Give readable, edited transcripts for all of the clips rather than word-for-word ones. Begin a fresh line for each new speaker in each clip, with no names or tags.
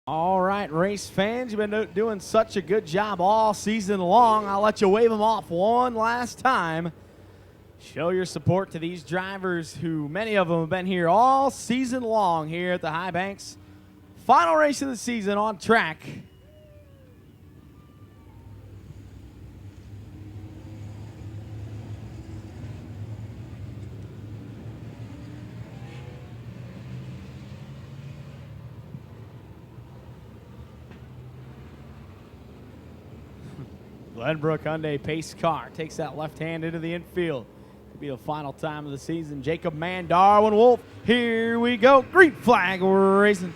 All right, race fans, you've been doing such a good job all season long. I'll let you wave them off one last time. Show your support to these drivers who, many of them have been here all season long here at the High Banks. Final race of the season on track. Glenbrook Hyundai pace car takes that left hand into the infield. Could be the final time of the season. Jacob Mann, Darwin, Wolfe. Here we go. Green flag racing.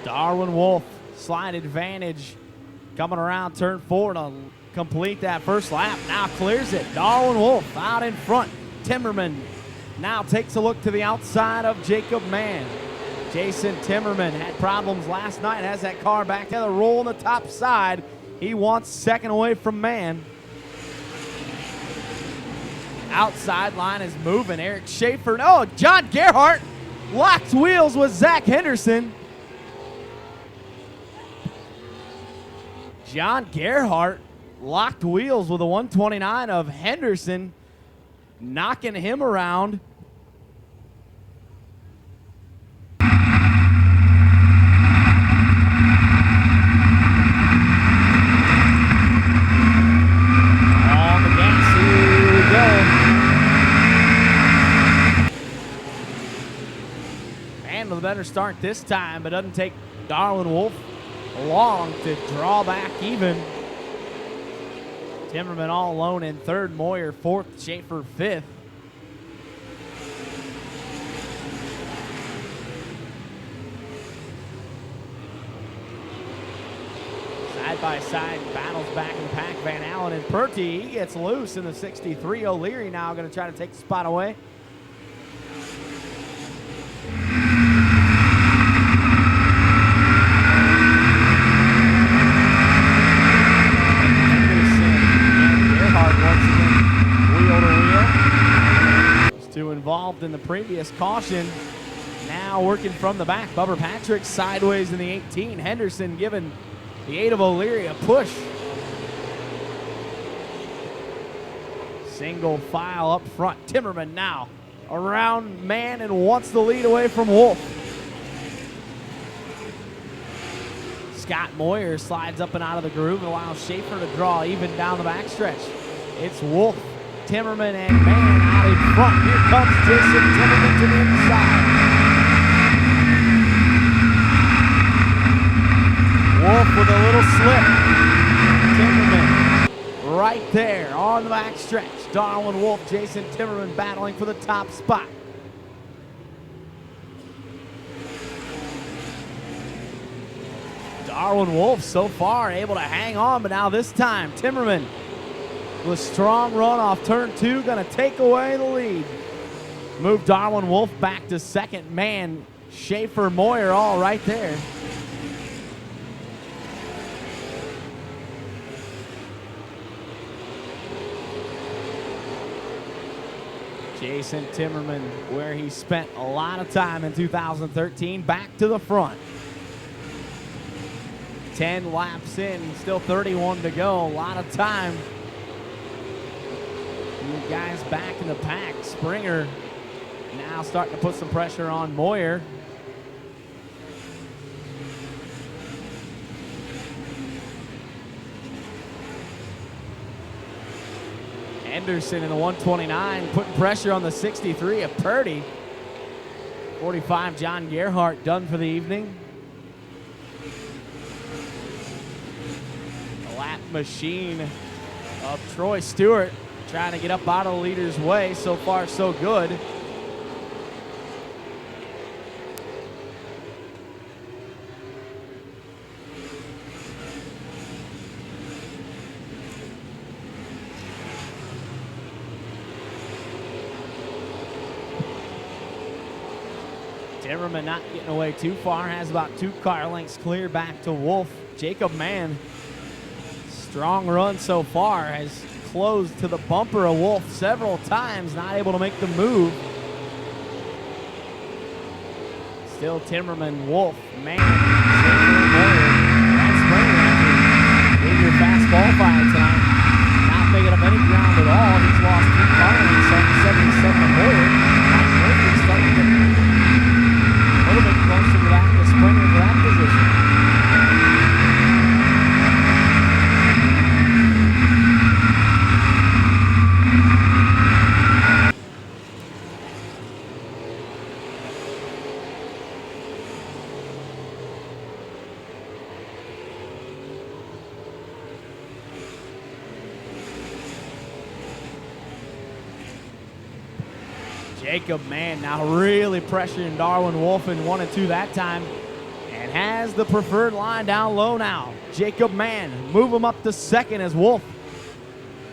Darwin, Wolfe, slide advantage. Coming around turn 4 to complete that first lap. Now clears it. Darwin, Wolfe out in front. Timmerman now takes a look to the outside of Jacob Mann. Jason Timmerman had problems last night, has that car back together, rolling the top side. He wants second away from Mann. Outside line is moving. Erik Schaeffer. Oh, John Gearhart locked wheels with Zach Henderson. John Gearhart locked wheels with a 129 of Henderson, knocking him around. On the gas, here we go. And with a better start this time, but doesn't take Darwin Wolfe long to draw back even. Timmerman all alone in third, Moyer fourth, Schaeffer fifth. Side by side battles back in the pack. Van Allen and Purtee, he gets loose in the 63. O Leary now going to try to take the spot away. Involved in the previous caution. Now working from the back. Bubber Patrick sideways in the 18. Henderson giving the 8 of O Leary a push. Single file up front. Timmerman now around Mann and wants the lead away from Wolfe. Scott Moyer slides up and out of the groove and allows Schaeffer to draw even down the backstretch. It's Wolfe, Timmerman, and Mann out in front. Here comes Jason Timmerman to the inside. Wolfe with a little slip. Timmerman right there on the backstretch. Darwin, Wolfe, Jason Timmerman battling for the top spot. Darwin Wolfe so far able to hang on, but now this time Timmerman with a strong run off turn 2, going to take away the lead. Move Darwin Wolfe back to second. Mann, Schaeffer, Moyer all right there. Jason Timmerman, where he spent a lot of time in 2013, back to the front. 10 laps in, still 31 to go, a lot of time. You guys back in the pack. Springer now starting to put some pressure on Moyer. Henderson in the 129 putting pressure on the 63 of Purtee. 45 John Gearhart done for the evening. The lap machine of Troy Stewart trying to get up out of the leader's way. So far, so good. Timmerman not getting away too far, has about 2 car lengths clear back to Wolfe. Jacob Mann Strong run so far, has closed to the bumper of Wolfe several times, not able to make the move. Still Timmerman, Wolfe, Mann, Schaeffer, and Moyer. That's Springer after being your fast qualifier tonight. Not picking up any ground at all. He's lost 3 car lengths on the 77 of Moyer. Murphy's starting to get a little bit closer to that to Springer for that position. Jacob Mann now really pressuring Darwin Wolfe in 1 and 2 that time, and has the preferred line down low now. Jacob Mann move him up to second as Wolfe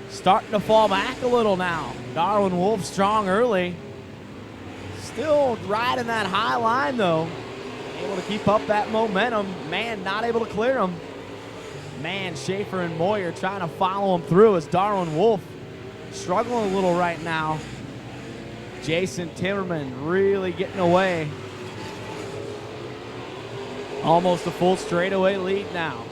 starting to fall back a little now. Darwin Wolfe strong early, still riding that high line though, able to keep up that momentum. Mann not able to clear him. Mann, Schaeffer, and Moyer trying to follow him through as Darwin Wolfe struggling a little right now. Jason Timmerman really getting away. Almost a full straightaway lead now.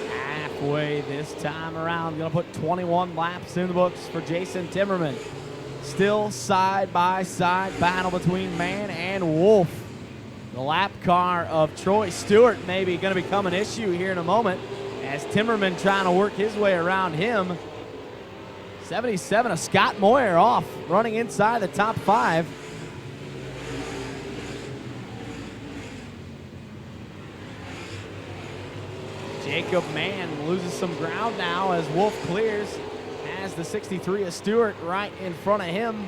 Halfway this time around. Gonna put 21 laps in the books for Jason Timmerman. Still side-by-side battle between Mann and Wolfe. The lap car of Troy Stewart maybe going to become an issue here in a moment as Timmerman trying to work his way around him. 77 of Scott Moyer off, running inside the top 5. Jacob Mann loses some ground now as Wolfe clears. Has the 63 of Stewart right in front of him.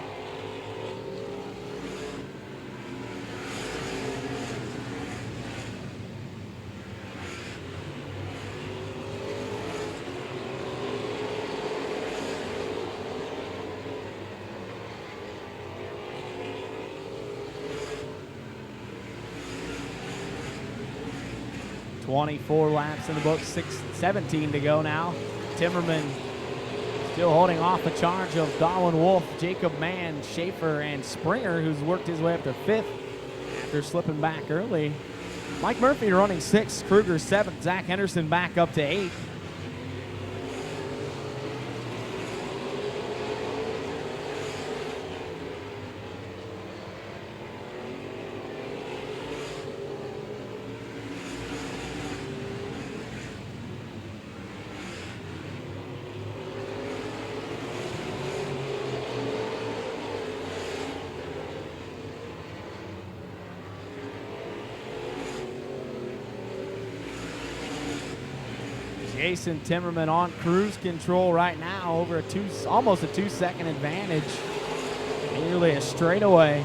.24 laps in the book, 17 to go now. Timmerman still holding off the charge of Darwin Wolfe, Jacob Mann, Schaeffer, and Springer, who's worked his way up to 5th after slipping back early. Mike Murphy running 6th, Krueger 7th, Zach Henderson back up to 8th. Jason Timmerman on cruise control right now, over almost a 2-second advantage, nearly a straightaway.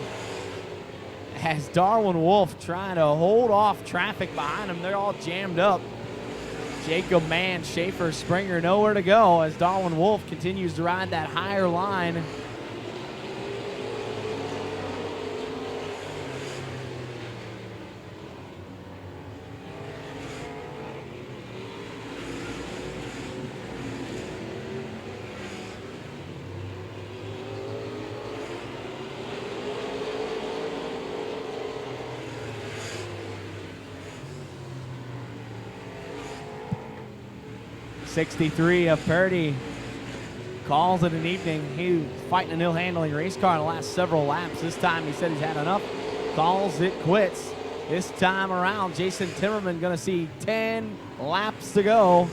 As Darwin Wolfe trying to hold off traffic behind him, they're all jammed up. Jacob Mann, Schaeffer, Springer nowhere to go as Darwin Wolfe continues to ride that higher line. .63 of Purtee calls it an evening. He was fighting an ill-handling race car in the last several laps. This time he said he's had enough. Calls it quits. This time around, Jason Timmerman going to see 10 laps to go.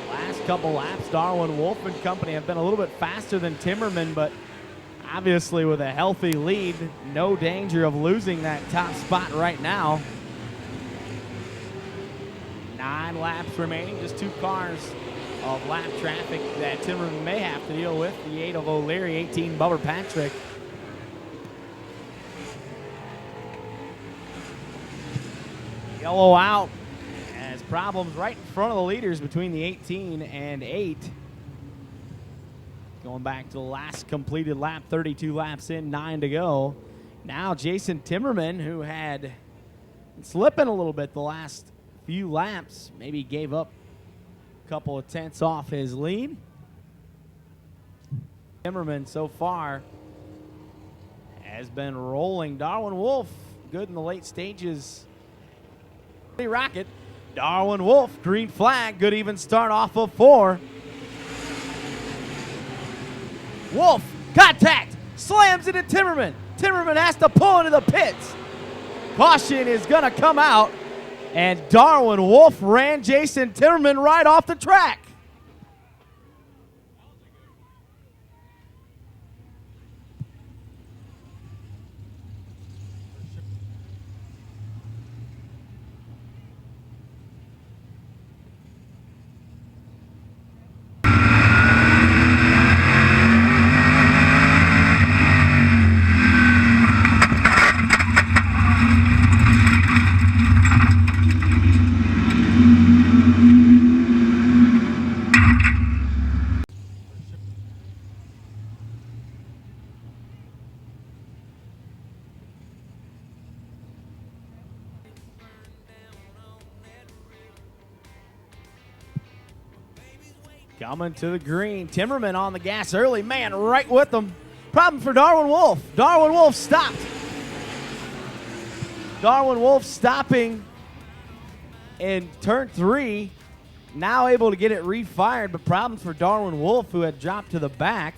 Last couple laps, Darwin Wolfe and company have been a little bit faster than Timmerman, but obviously with a healthy lead, no danger of losing that top spot right now. 9 laps remaining, just 2 cars of lap traffic that Timmerman may have to deal with. The 8 of O Leary, 18 Bubber Patrick. Yellow out. Has problems right in front of the leaders between the 18 and 8. Going back to the last completed lap, 32 laps in, 9 to go. Now Jason Timmerman, who had been slipping a little bit the last few laps, maybe gave up a couple of tenths off his lead. Timmerman so far has been rolling. Darwin Wolfe, good in the late stages. Rocket. Darwin Wolfe, green flag, good even start off of 4. Wolfe, contact, slams into Timmerman. Timmerman has to pull into the pits. Caution is going to come out, and Darwin Wolfe ran Jason Timmerman right off the track. Coming to the green. Timmerman on the gas early. Man, right with them. Problem for Darwin Wolfe. Darwin Wolfe stopped. Darwin Wolfe stopping in turn 3. Now able to get it refired, but problems for Darwin Wolfe, who had dropped to the back.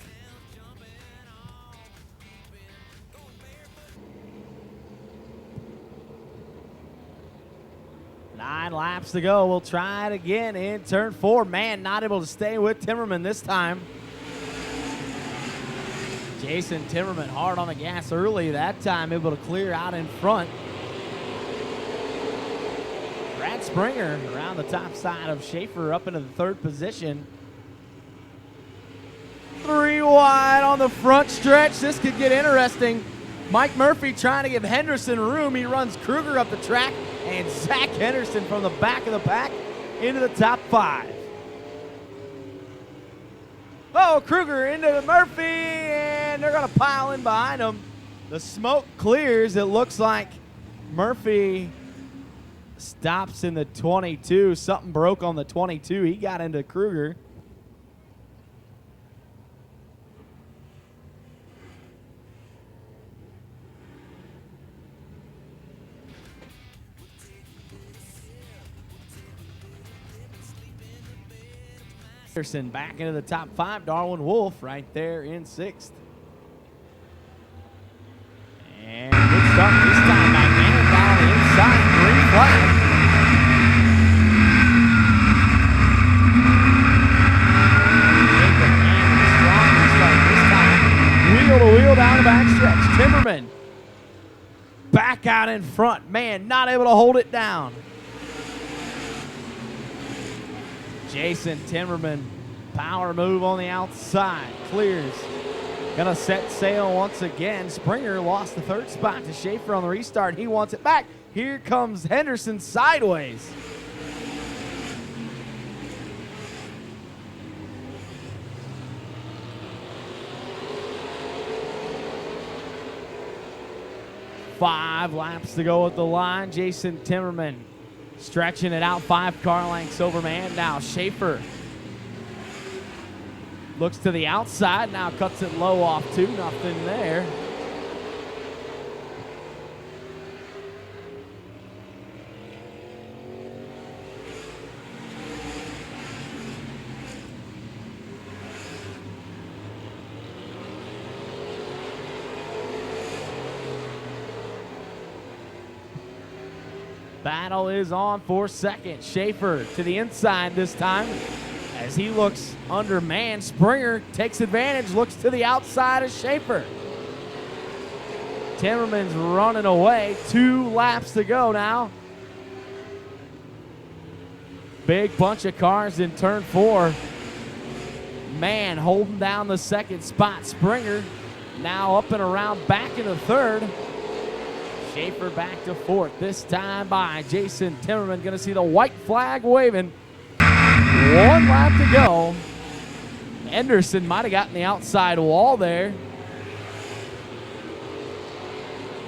Nine laps to go. We'll try it again in turn 4. Man, not able to stay with Timmerman this time. Jason Timmerman hard on the gas early that time, able to clear out in front. Brad Springer around the top side of Schaeffer up into the 3rd position. 3 wide on the front stretch. This could get interesting. Mike Murphy trying to give Henderson room. He runs Krueger up the track, and Zach Henderson from the back of the pack into the top 5. Oh, Krueger into Murphy, and they're going to pile in behind him. The smoke clears. It looks like Murphy stops in the 22. Something broke on the 22. He got into Krueger. Henderson back into the top 5. Darwin Wolfe right there in 6th. And good start this time by Mann down the inside. Green flag. Strong start this time. Wheel to wheel down the backstretch. Timmerman back out in front. Man, not able to hold it down. Jason Timmerman, power move on the outside, clears. Gonna set sail once again. Springer lost the 3rd spot to Schaeffer on the restart. He wants it back. Here comes Henderson sideways. Five laps to go at the line. Jason Timmerman stretching it out 5 car lengths over Mann. Now Schaeffer looks to the outside. Now cuts it low off 2. Nothing there. Battle is on for 2nd. Schaeffer to the inside this time as he looks under Mann. Springer takes advantage, looks to the outside of Schaeffer. Timmerman's running away. 2 laps to go now. Big bunch of cars in turn 4. Mann holding down the 2nd spot. Springer now up and around back in the 3rd. Schaeffer back to fourth, this time by Jason Timmerman. Going to see the white flag waving. 1 lap to go. Henderson might have gotten the outside wall there.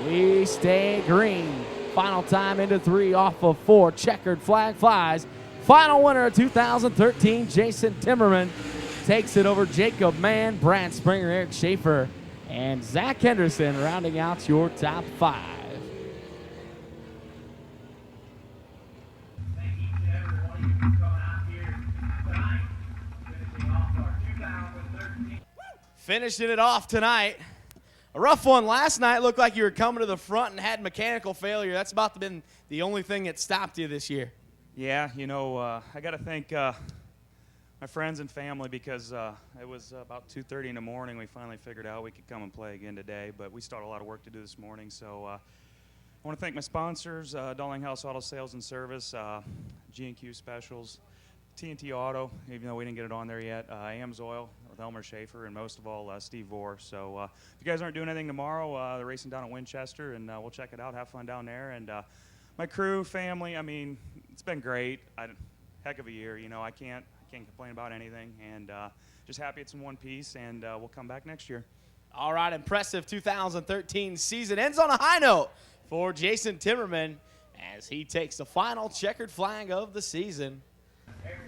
We stay green. Final time into 3 off of 4. Checkered flag flies. Final winner of 2013, Jason Timmerman, takes it over Jacob Mann, Brad Springer, Erik Schaeffer, and Zach Henderson, rounding out your top 5.
Thank each and every one of you for coming out here tonight, finishing off our 2013.
Finishing it off tonight. A rough one last night. Looked like you were coming to the front and had mechanical failure. That's about to been the only thing that stopped you this year.
Yeah, you know, I got to thank my friends and family because it was about 2:30 in the morning. We finally figured out we could come and play again today, but we still had a lot of work to do this morning. So I want to thank my sponsors, Darling House Auto Sales and Service, G&Q Specials, T&T Auto, even though we didn't get it on there yet, AMS Oil with Elmer Schaeffer, and most of all, Steve Vore. So if you guys aren't doing anything tomorrow, they're racing down at Winchester, and we'll check it out, have fun down there. And my crew, family, I mean, it's been great. Heck of a year, you know. I can't complain about anything, and just happy it's in one piece, and we'll come back next year.
All right, impressive 2013 season ends on a high note for Jason Timmerman as he takes the final checkered flag of the season.
Erik